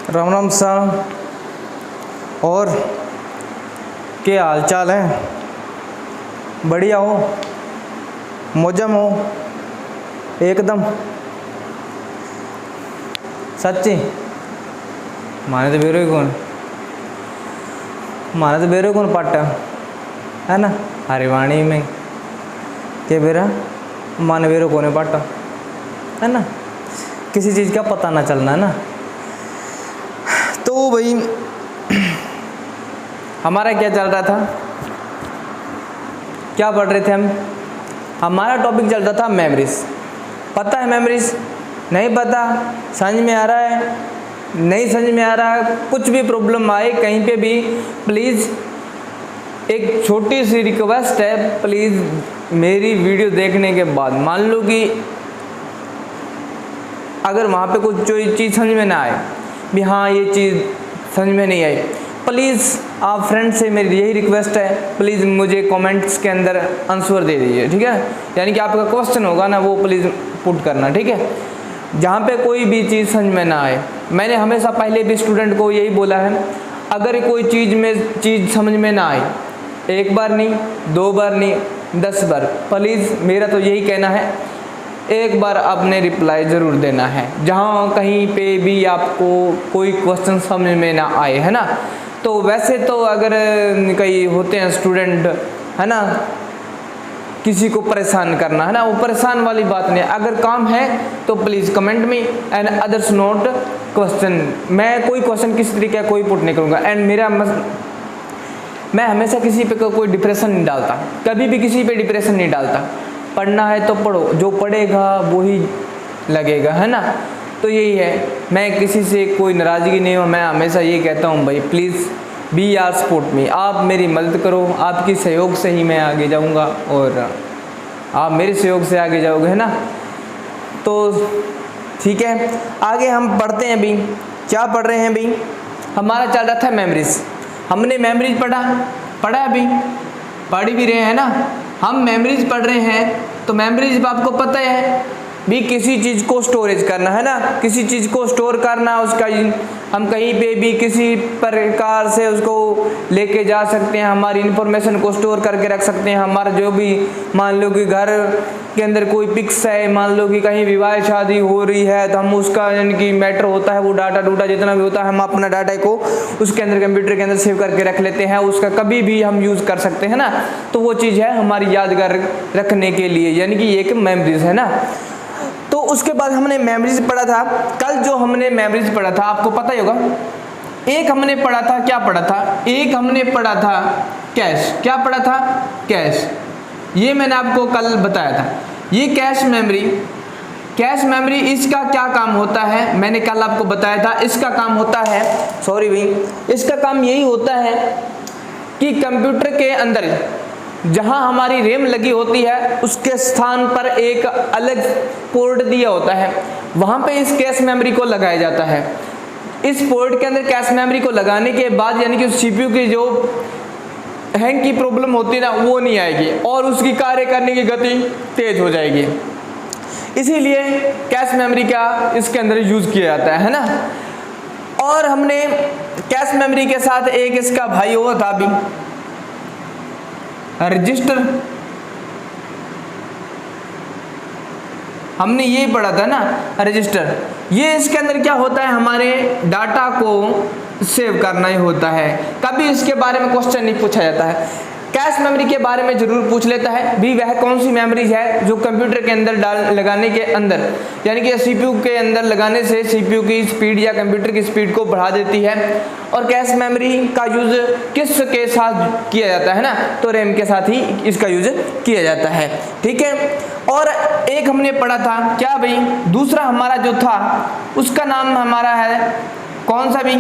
राम राम सा। और क्या हाल चाल है? बढ़िया हो? मौजम हो एकदम? सच्ची माने तो बेरो कौन पाटा है ना हरिवाणी में के बेरा माने बेरो कौन पाटा है ना, किसी चीज़ का पता ना चलना है ना। तो भाई हमारा क्या चल रहा था, क्या पढ़ रहे थे हम? हमारा टॉपिक चल रहा था मेमोरीज। पता है मेमोरीज? नहीं पता? समझ में आ रहा है? नहीं समझ में आ रहा है? कुछ भी प्रॉब्लम आए कहीं पे भी, प्लीज़ एक छोटी सी रिक्वेस्ट है, प्लीज़ मेरी वीडियो देखने के बाद मान लो कि अगर वहाँ पे कुछ जो चीज़ समझ में ना आए भी, हाँ ये चीज़ समझ में नहीं आई, प्लीज़ आप फ्रेंड से मेरी यही रिक्वेस्ट है, प्लीज़ मुझे कमेंट्स के अंदर आंसर दे दीजिए, ठीक है? यानी कि आपका क्वेश्चन होगा ना वो प्लीज़ पुट करना, ठीक है? जहाँ पे कोई भी चीज़ समझ में ना आए, मैंने हमेशा पहले भी स्टूडेंट को यही बोला है, अगर कोई चीज़ समझ में ना आए, एक बार नहीं, 2 बार नहीं, 10 बार, प्लीज़ मेरा तो यही कहना है, एक बार आपने रिप्लाई ज़रूर देना है। जहाँ कहीं पे भी आपको कोई क्वेश्चन समझ में ना आए, है ना। तो वैसे तो अगर कई होते हैं स्टूडेंट, है ना, किसी को परेशान करना, है ना, वो परेशान वाली बात नहीं। अगर काम है तो प्लीज़ कमेंट में एंड अदर्स नोट क्वेश्चन। मैं कोई क्वेश्चन किसी तरीके का कोई पुट नहीं करूँगा एंड मैं हमेशा किसी पे कोई डिप्रेशन नहीं डालता, कभी भी किसी पे डिप्रेशन नहीं डालता। पढ़ना है तो पढ़ो, जो पढ़ेगा वो ही लगेगा, है ना। तो यही है, मैं किसी से कोई नाराज़गी नहीं हूँ। मैं हमेशा ये कहता हूँ भाई please be our support me, आप मेरी मदद करो, आपकी सहयोग से ही मैं आगे जाऊँगा और आप मेरे सहयोग से आगे जाओगे, है ना। तो ठीक है, आगे हम पढ़ते हैं। अभी क्या पढ़ रहे हैं? अभी हमारा चल रहा था मेमोरीज। हमने मेमोरीज पढ़ा अभी पढ़ भी रहे हैं ना। हम मेमोरीज पढ़ रहे हैं, तो मेमोरीज आपको पता है भी किसी चीज़ को स्टोरेज करना, है ना, किसी चीज़ को स्टोर करना, उसका हम कहीं पे भी किसी प्रकार से उसको लेके जा सकते हैं, हमारी इन्फॉर्मेशन को स्टोर करके रख सकते हैं। हमारा जो भी मान लो कि घर के अंदर कोई पिक्स है, मान लो कि कहीं विवाह शादी हो रही है, तो हम उसका यानी कि मैटर होता है, वो डाटा जितना भी होता है, हम अपना डाटा को उसके अंदर कंप्यूटर के अंदर सेव करके रख लेते हैं, उसका कभी भी हम यूज़ कर सकते हैं ना। तो वो चीज़ है हमारी यादगार रखने के लिए, यानी कि एक मेमोरीज है ना। तो उसके बाद हमने मेमोरीज पढ़ा था। कल जो हमने मेमोरीज पढ़ा था आपको पता ही होगा, एक हमने पढ़ा था, क्या पढ़ा था? एक हमने पढ़ा था कैश। क्या पढ़ा था? कैश। ये मैंने आपको कल बताया था। ये कैश मेमोरी इसका क्या काम होता है मैंने कल आपको बताया था। इसका काम होता है, सॉरी भाई, इसका काम यही होता है कि कंप्यूटर के अंदर जहां हमारी रैम लगी होती है उसके स्थान पर एक अलग पोर्ट दिया होता है, वहां पे इस कैश मेमोरी को लगाया जाता है। इस पोर्ट के अंदर कैश मेमोरी को लगाने के बाद यानी कि सीपीयू की जो हैंग की प्रॉब्लम होती है ना, वो नहीं आएगी और उसकी कार्य करने की गति तेज हो जाएगी। इसीलिए कैश मेमोरी का इसके अंदर यूज किया जाता है ना। और हमने कैश मेमोरी के साथ एक इसका भाई हुआ था अभी, रजिस्टर। हमने ये पढ़ा था ना, रजिस्टर। ये इसके अंदर क्या होता है, हमारे डाटा को सेव करना ही होता है। कभी इसके बारे में क्वेश्चन नहीं पूछा जाता है। कैश मेमोरी के बारे में जरूर पूछ लेता है भी, वह कौन सी मेमोरीज है जो कंप्यूटर के अंदर लगाने के अंदर यानी कि सीपीयू के अंदर लगाने से सीपीयू की स्पीड या कंप्यूटर की स्पीड को बढ़ा देती है। और कैश मेमोरी का यूज किस के साथ किया जाता है ना, तो रैम के साथ ही इसका यूज किया जाता है, ठीक है। और एक हमने पढ़ा था क्या भाई, दूसरा हमारा जो था उसका नाम हमारा है कौन सा भी,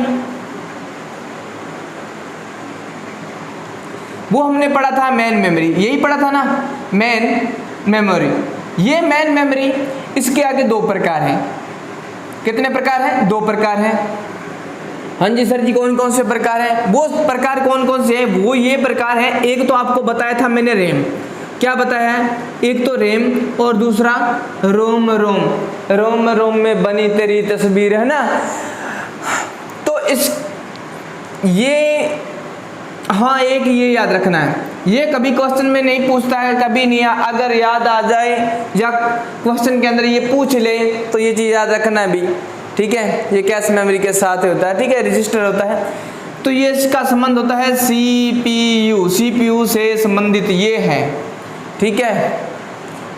वो हमने पढ़ा था मेन मेमोरी। यही पढ़ा था ना, मेन मेमोरी। ये मेन मेमोरी, इसके आगे 2 प्रकार हैं। कितने प्रकार हैं? 2 प्रकार हैं। हाँ जी सर जी, कौन कौन से प्रकार हैं? वो प्रकार कौन कौन से हैं? वो ये प्रकार है, एक तो आपको बताया था मैंने रैम। क्या बताया है? एक तो रैम और दूसरा रोम में बनी तेरी तस्वीर, है ना। इस ये हाँ एक ये याद रखना है, ये कभी क्वेश्चन में नहीं पूछता है, कभी नहीं, अगर याद आ जाए या क्वेश्चन के अंदर ये पूछ ले तो ये चीज़ याद रखना है भी, ठीक है। ये कैश मेमोरी के साथ होता है, ठीक है, रजिस्टर होता है। तो ये इसका संबंध होता है CPU, CPU से संबंधित ये है, ठीक है।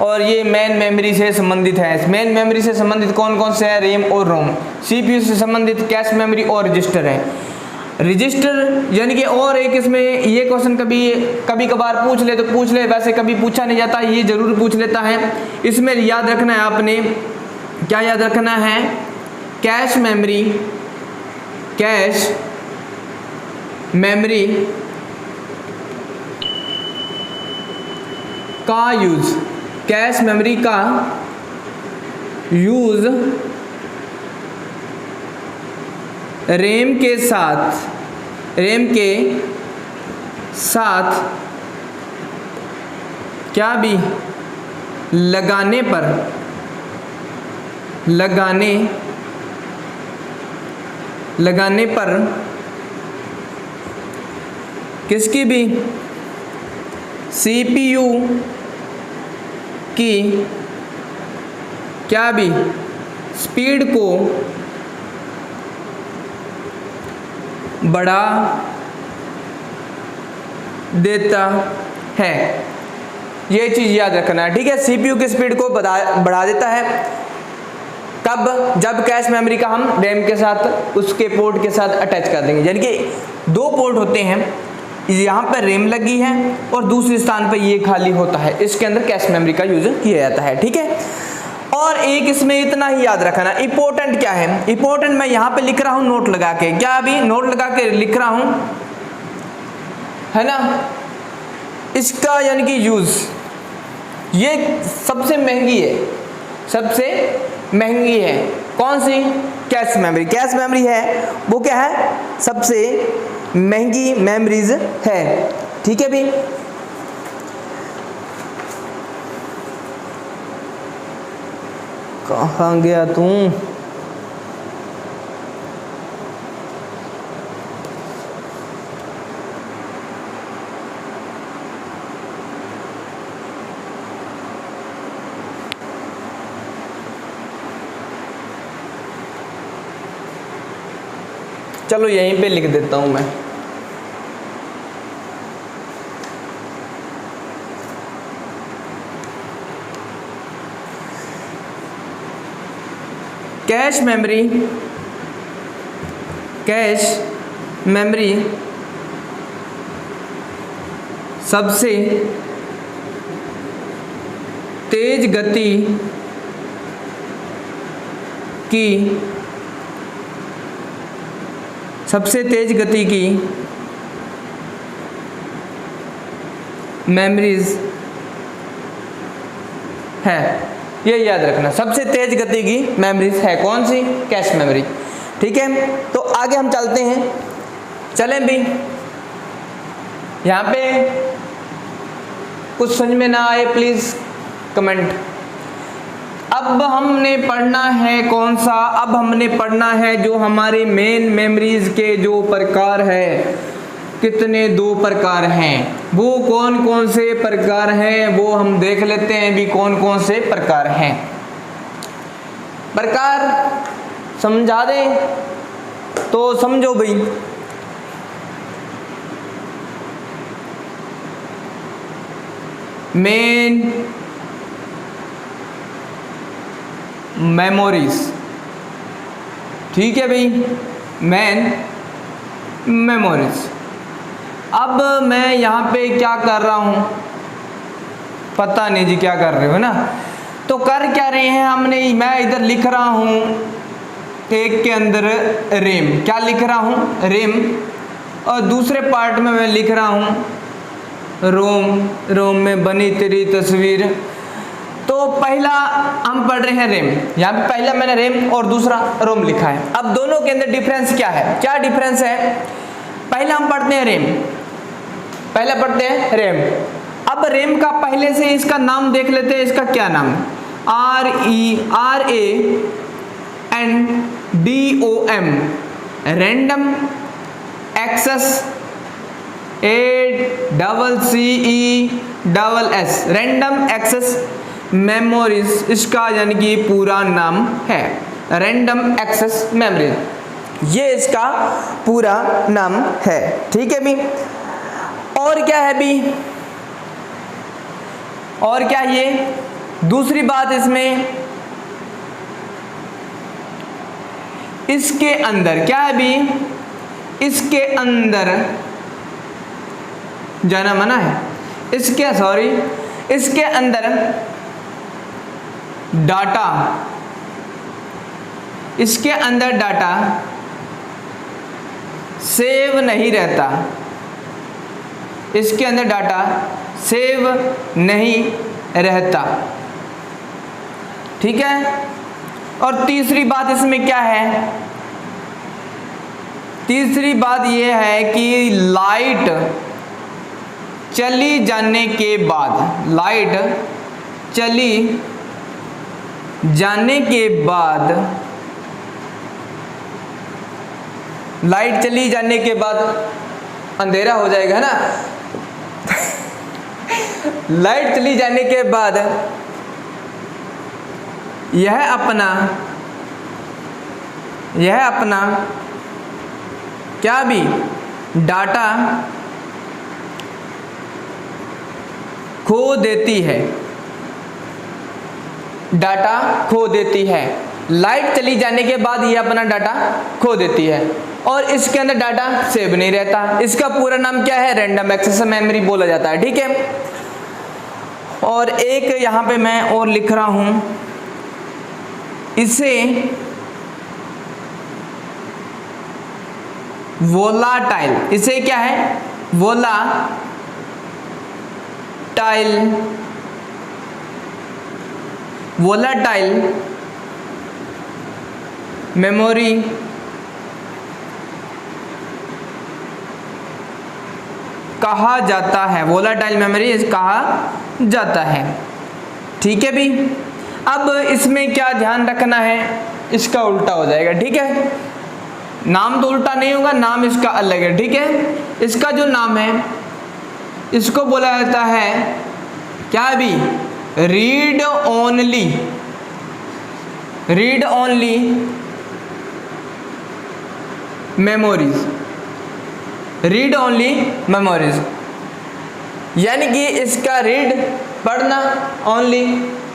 और ये मेन मेमोरी से संबंधित है। मेन मेमोरी से संबंधित कौन कौन से है? रैम और रोम। CPU से संबंधित कैश मेमोरी और रजिस्टर है। रजिस्टर यानी कि और एक इसमें ये क्वेश्चन कभी कभार पूछ ले तो पूछ ले, वैसे कभी पूछा नहीं जाता, ये जरूर पूछ लेता है। इसमें याद रखना है आपने, क्या याद रखना है? कैश मेमोरी, कैश मेमोरी का यूज, कैश मेमोरी का यूज रैम के साथ क्या भी लगाने पर किसकी भी CPU की क्या भी स्पीड को बढ़ा देता है। ये चीज़ याद रखना है, ठीक है। CPU की स्पीड को बढ़ा देता है तब जब कैश मेमोरी का हम रैम के साथ उसके पोर्ट के साथ अटैच कर देंगे। यानी कि दो पोर्ट होते हैं, यहाँ पर रैम लगी है और दूसरे स्थान पर ये खाली होता है, इसके अंदर कैश मेमोरी का यूज किया जाता है, ठीक है। और एक इसमें इतना ही याद रखना, इंपॉर्टेंट क्या है? इंपॉर्टेंट मैं यहाँ पे लिख रहा हूँ नोट लगा के, क्या अभी नोट लगा के लिख रहा हूँ, है ना। इसका यानी कि यूज, ये सबसे महंगी है, सबसे महंगी है। कौन सी? Cache memory. कैश मेमोरी है वो क्या है? सबसे महंगी मेमोरीज है, ठीक है भी। कहाँ गया तू? चलो यहीं पे लिख देता हूं मैं। कैश मेमोरी, कैश मेमोरी सबसे तेज गति की, सबसे तेज गति की मेमोरीज है। ये याद रखना, सबसे तेज गति की मेमोरीज है कौन सी? कैश मेमोरी, ठीक है। तो आगे हम चलते हैं, चलें भी। यहाँ पे कुछ समझ में ना आए प्लीज कमेंट। अब हमने पढ़ना है कौन सा? अब हमने पढ़ना है जो हमारे मेन मेमोरीज के जो प्रकार है, कितने 2 प्रकार हैं, वो कौन कौन से प्रकार हैं वो हम देख लेते हैं भी, कौन कौन से प्रकार हैं। प्रकार समझा दें तो समझो भाई। मेन मेमोरीज, ठीक है भाई, मेन मेमोरीज। अब मैं यहाँ पे क्या कर रहा हूँ पता नहीं जी, क्या कर रहे हो ना। तो कर क्या रहे हैं हमने, मैं इधर लिख रहा हूँ एक के अंदर रैम, क्या लिख रहा हूँ? रैम। और दूसरे पार्ट में मैं लिख रहा हूँ रोम, रोम में बनी तेरी तस्वीर। तो पहला हम पढ़ रहे हैं रैम, यहाँ पे पहला मैंने रैम और दूसरा रोम लिखा है। अब दोनों के अंदर डिफरेंस क्या है? क्या डिफरेंस है? पहला हम पढ़ते हैं रैम, पहले पढ़ते हैं रैम। अब रैम का पहले से इसका नाम देख लेते हैं, इसका क्या नाम है? RAMDOM, random access ACCESS random access memories, इसका यानी कि पूरा नाम है रैंडम एक्सेस मेमोरी, ये इसका पूरा नाम है। ठीक है भी, और क्या है भी, और क्या ये दूसरी बात इसमें, इसके अंदर क्या है भी, इसके अंदर जाना मना है, इसके अंदर डाटा, इसके अंदर डाटा सेव नहीं रहता, इसके अंदर डाटा सेव नहीं रहता। ठीक है, और तीसरी बात इसमें क्या है, तीसरी बात यह है कि लाइट चली जाने के बाद, लाइट चली जाने के बाद, लाइट चली जाने के बाद अंधेरा हो जाएगा ना लाइट चली जाने के बाद यह अपना क्या भी डाटा खो देती है, डाटा खो देती है। लाइट चली जाने के बाद ये अपना डाटा खो देती है और इसके अंदर डाटा सेव नहीं रहता। इसका पूरा नाम क्या है, रैंडम एक्सेस मेमोरी बोला जाता है। ठीक है, और एक यहाँ पे मैं और लिख रहा हूँ, इसे वोलाटाइल, इसे क्या है, वोलाटाइल मेमोरी कहा जाता है, वोलाटाइल मेमोरी कहा जाता है। ठीक है भी, अब इसमें क्या ध्यान रखना है, इसका उल्टा हो जाएगा। ठीक है, नाम तो उल्टा नहीं होगा, नाम इसका अलग है। ठीक है, इसका जो नाम है इसको बोला जाता है क्या भी, read only memories, read only memories, यानी कि इसका रीड पढ़ना ओनली।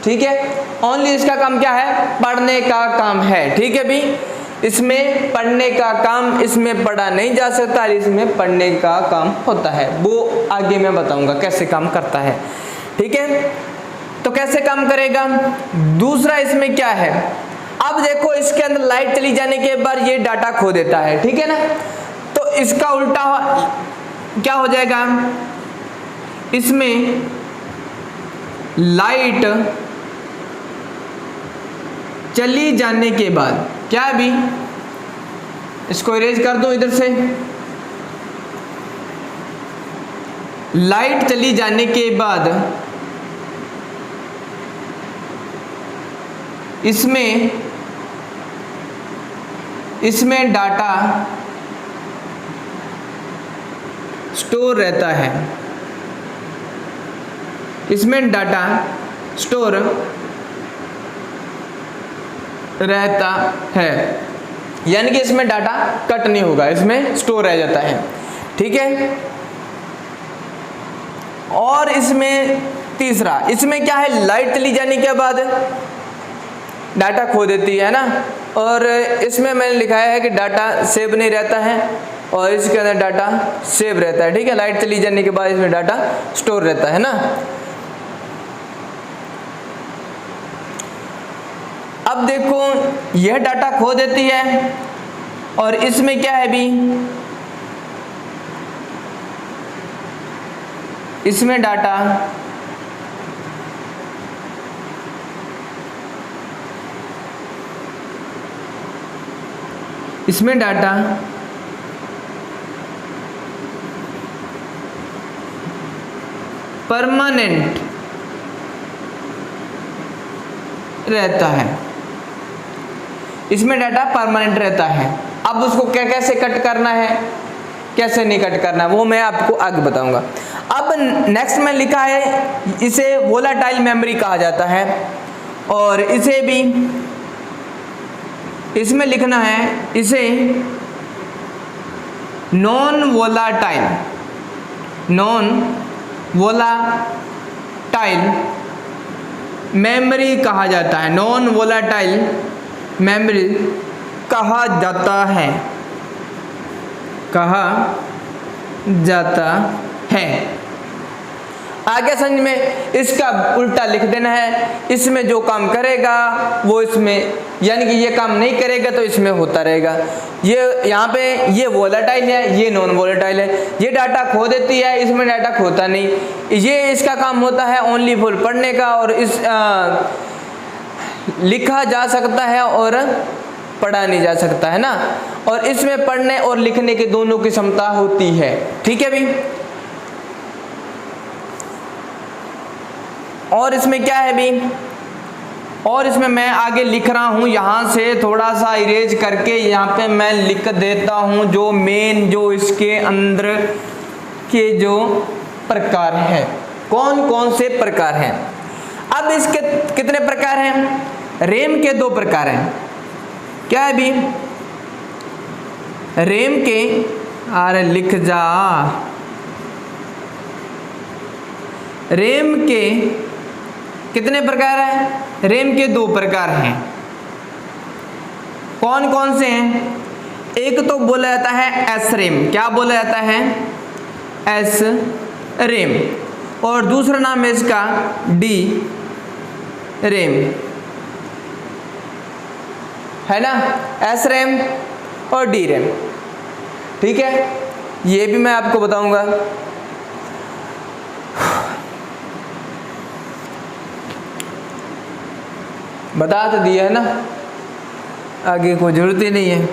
ठीक है, ओनली इसका काम क्या है, पढ़ने का काम है। ठीक है भी, इसमें पढ़ने का काम, इसमें पढ़ा नहीं जा सकता, इसमें पढ़ने का काम होता है। वो आगे मैं बताऊंगा कैसे काम करता है। ठीक है, तो कैसे काम करेगा। दूसरा इसमें क्या है, अब देखो इसके अंदर लाइट चली जाने के बाद ये डाटा खो देता है। ठीक है ना, तो इसका उल्टा क्या हो जाएगा, इसमें लाइट चली जाने के बाद क्या भी, इसको इरेज कर दो इधर से, लाइट चली जाने के बाद इसमें डाटा स्टोर रहता है, इसमें डाटा स्टोर रहता है, यानी कि इसमें डाटा कट नहीं होगा, इसमें स्टोर रह जाता है। ठीक है, और इसमें तीसरा, इसमें क्या है, लाइट चली जाने के बाद डाटा खो देती है ना, और इसमें मैंने लिखा है कि डाटा सेव नहीं रहता है और इसके अंदर डाटा सेव रहता है। ठीक है, लाइट चली जाने के बाद इसमें डाटा स्टोर रहता है ना। अब देखो यह डाटा खो देती है और इसमें क्या है भी, इसमें डाटा परमानेंट रहता है, इसमें डाटा परमानेंट रहता है। अब उसको कैसे कट करना है, कैसे नहीं कट करना है, वो मैं आपको आगे बताऊंगा। अब नेक्स्ट में लिखा है इसे वोलाटाइल मेमोरी कहा जाता है, और इसे भी इसमें लिखना है इसे नॉन वोलाटाइल मेमोरी कहा जाता है, नॉन वोलाटाइल मेमोरी कहा जाता है। आगे समझ में इसका उल्टा लिख देना है, इसमें जो काम करेगा वो इसमें, यानी कि ये काम नहीं करेगा तो इसमें होता रहेगा। ये यहाँ पे ये वोलेटाइल है, ये नॉन वोलेटाइल है, ये डाटा खो देती है, इसमें डाटा खोता नहीं। ये इसका काम होता है ओनली फॉर पढ़ने का, और इस लिखा जा सकता है और पढ़ा नहीं जा सकता है ना, और इसमें पढ़ने और लिखने के दोनों की क्षमता होती है। ठीक है भी। और इसमें क्या है भी, और इसमें मैं आगे लिख रहा हूं, यहां से थोड़ा सा इरेज करके यहाँ पे मैं लिख देता हूं जो मेन, जो इसके अंदर के जो प्रकार हैं, कौन कौन से प्रकार हैं। अब इसके कितने प्रकार हैं, रैम के 2 प्रकार हैं। क्या है भी, रैम के, अरे लिख जा, रैम के कितने प्रकार हैं, रैम के 2 प्रकार हैं। कौन कौन से हैं, एक तो बोला जाता है एस रैम, क्या बोला जाता है, एस रैम, और दूसरा नाम है इसका डी रैम, है ना, एस रैम और डी रैम। ठीक है, ये भी मैं आपको बताऊंगा। बता तो दिया है ना, आगे कोई जरूरत ही नहीं है।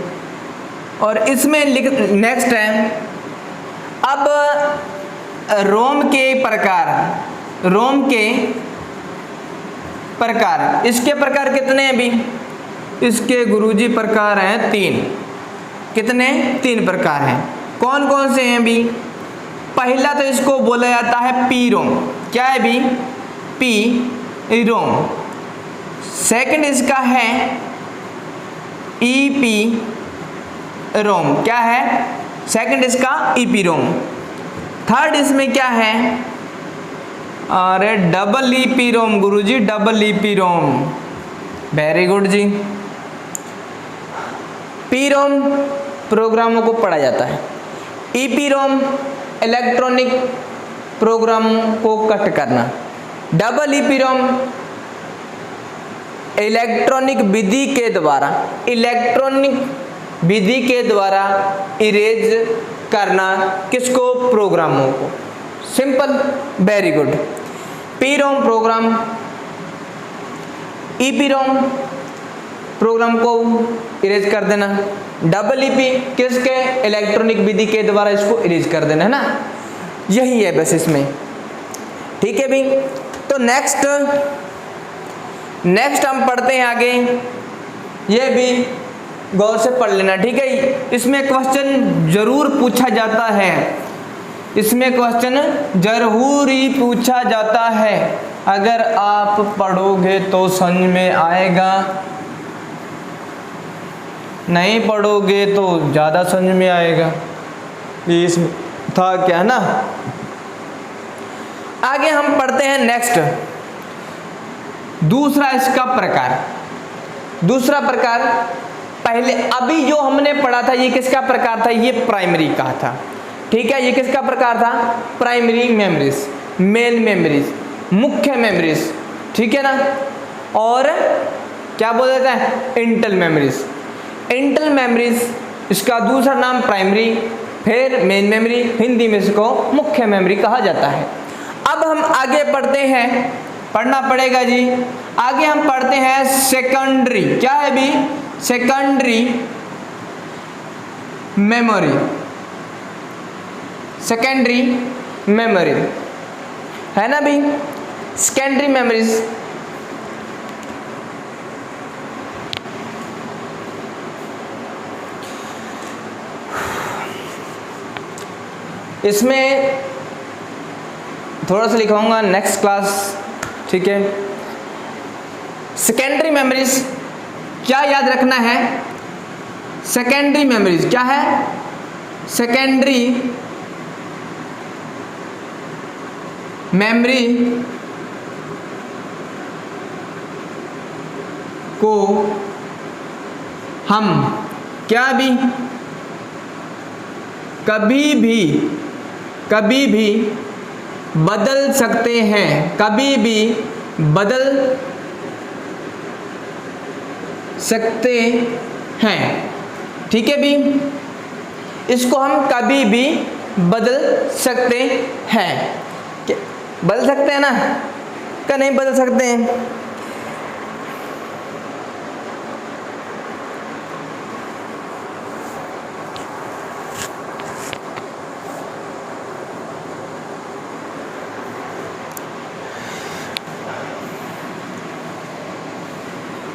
और इसमें लिख नेक्स्ट है, अब रोम के प्रकार, रोम के प्रकार, इसके प्रकार कितने हैं भी, इसके गुरुजी प्रकार हैं 3। कितने, 3 प्रकार हैं। कौन कौन से हैं भी, पहला तो इसको बोला जाता है पी रोम, क्या है भी, पी रोम। सेकंड इसका है ईपी रोम, क्या है, सेकंड इसका ईपी रोम। थर्ड इसमें क्या है, अरे डबल ईपी रोम गुरुजी, डबल ईपी रोम, वेरी गुड जी। पी रोम प्रोग्रामों को पढ़ा जाता है, ईपी रोम इलेक्ट्रॉनिक प्रोग्राम को कट करना, डबल ईपी रोम इलेक्ट्रॉनिक विधि के द्वारा, इलेक्ट्रॉनिक विधि के द्वारा इरेज करना, किसको, प्रोग्रामों को। Simple, very good. PROM program, EPROM program को इरेज कर देना, डबल ईपी किसके, इलेक्ट्रॉनिक विधि के द्वारा इसको इरेज कर देना, है ना, यही है बस इसमें। ठीक है भी। तो नेक्स्ट हम पढ़ते हैं आगे, ये भी गौर से पढ़ लेना। ठीक है, इसमें क्वेश्चन जरूर पूछा जाता है, इसमें क्वेश्चन जरूर ही पूछा जाता है, अगर आप पढ़ोगे तो समझ में आएगा, नहीं पढ़ोगे तो ज़्यादा समझ में आएगा। ये इसमें था क्या ना। आगे हम पढ़ते हैं नेक्स्ट, दूसरा इसका प्रकार। दूसरा प्रकार, पहले अभी जो हमने पढ़ा था ये किसका प्रकार था, ये प्राइमरी का था। ठीक है, ये किसका प्रकार था, प्राइमरी मेमोरीज, मेन मेमोरीज, मुख्य मेमोरीज। ठीक है ना। और क्या बोल देता है, इंटल मेमोरीज। इंटल मेमोरीज इसका दूसरा नाम प्राइमरी, फिर मेन मेमोरी, हिंदी में इसको मुख्य मेमोरी कहा जाता है। अब हम आगे पढ़ते हैं, पढ़ना पड़ेगा जी। आगे हम पढ़ते हैं सेकेंडरी, क्या है भी, सेकेंडरी मेमोरी, सेकेंडरी मेमोरी, है ना भी, सेकेंडरी मेमोरीज। इसमें थोड़ा सा लिखाऊंगा नेक्स्ट क्लास, ठीक है। सेकेंडरी मेमोरीज क्या याद रखना है? सेकेंडरी मेमोरीज क्या है? सेकेंडरी मेमोरी को हम क्या भी कभी भी बदल सकते हैं, कभी भी बदल सकते हैं, ठीक है भी। इसको हम कभी भी बदल सकते हैं, बदल सकते हैं ना, क्या नहीं बदल सकते हैं?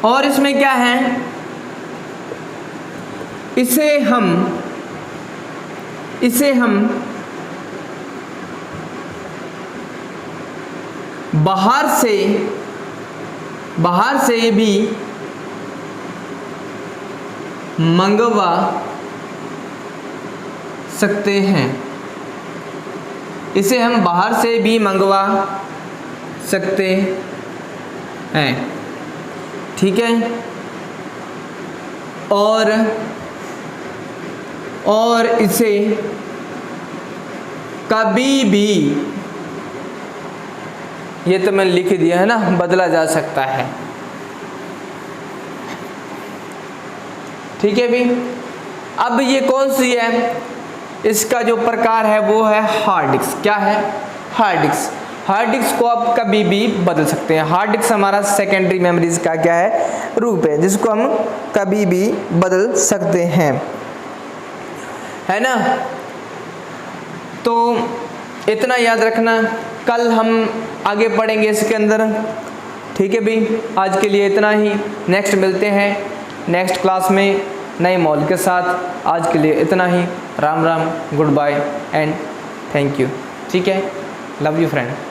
और इसमें क्या है, इसे हम बाहर से भी मंगवा सकते हैं, इसे हम बाहर से भी मंगवा सकते हैं, ठीक है। और इसे कभी भी, ये तो मैंने लिख दिया है ना, बदला जा सकता है, ठीक है भी। अब ये कौन सी है? इसका जो प्रकार है वो है हार्ड डिस्क। क्या है? Hard disk. हार्ड डिस्क को आप कभी भी बदल सकते हैं। हार्ड डिस्क हमारा सेकेंडरी मेमोरीज का क्या है? रूप है, जिसको हम कभी भी बदल सकते हैं, है ना। तो इतना याद रखना, कल हम आगे पढ़ेंगे इसके अंदर, ठीक है भी। आज के लिए इतना ही, नेक्स्ट मिलते हैं नेक्स्ट क्लास में नए मॉल के साथ। आज के लिए इतना ही। Ram Ram, good bye and thank you, ठीक है। Love you friend.